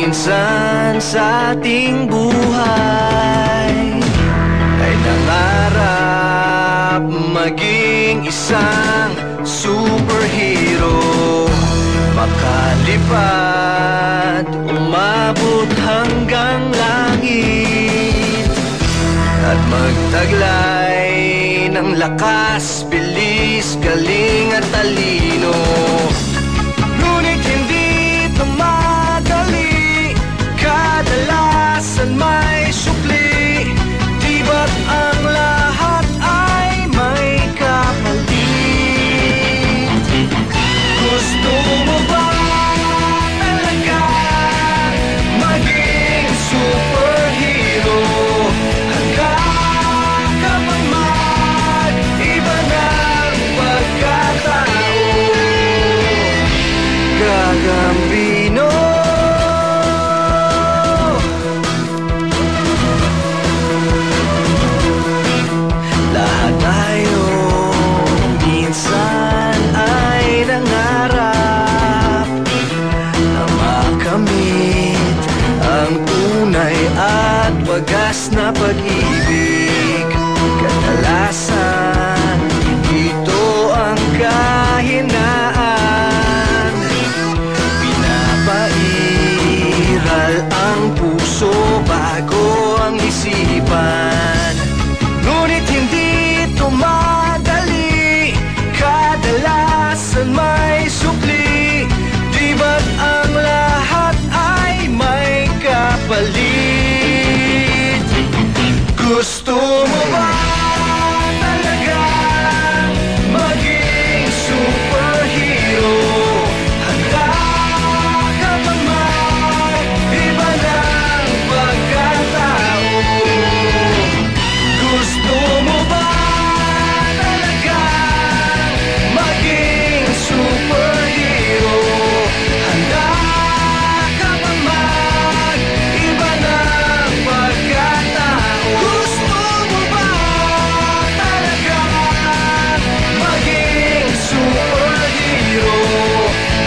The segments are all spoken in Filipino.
minsan sa ating buhay ay nangarap maging isang superhero, makalipad, umabot hanggang langit at magtaglay ng lakas, bilis, galing at talino. Ngunit hindi ito madali, kadalasan may supli. Di ba't ang lahat ay may kapalit? Gusto mo ba talaga maging superhero? Handa ka bang mag-iba ng pagkatao? Gagambino. Lahat tayo minsan ay nangarap na makamit ang tunay at wagas na pag-ibig. Kadalasan ito ang kahinaan, pinapairal ang puso bago ang isipan. Ngunit hindi ito madali, kadalasan may supli. Di ba't ang lahat ay may kapalit? Gusto mo ba talaga maging superhero? Handa ka bang mag-iba ng pagkatao? Gusto mo ba talaga maging superhero? Handa ka bang mag-iba ng pagkatao? Gusto mo ba talaga maging superhero?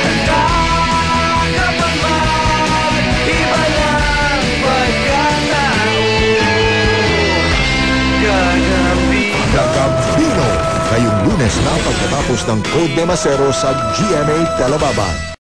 Handa ka bang mag-iba ng pagkatao? Gagambino, ngayong Lunes na pagkatapos ng Code de Macero sa GMA Telebaba.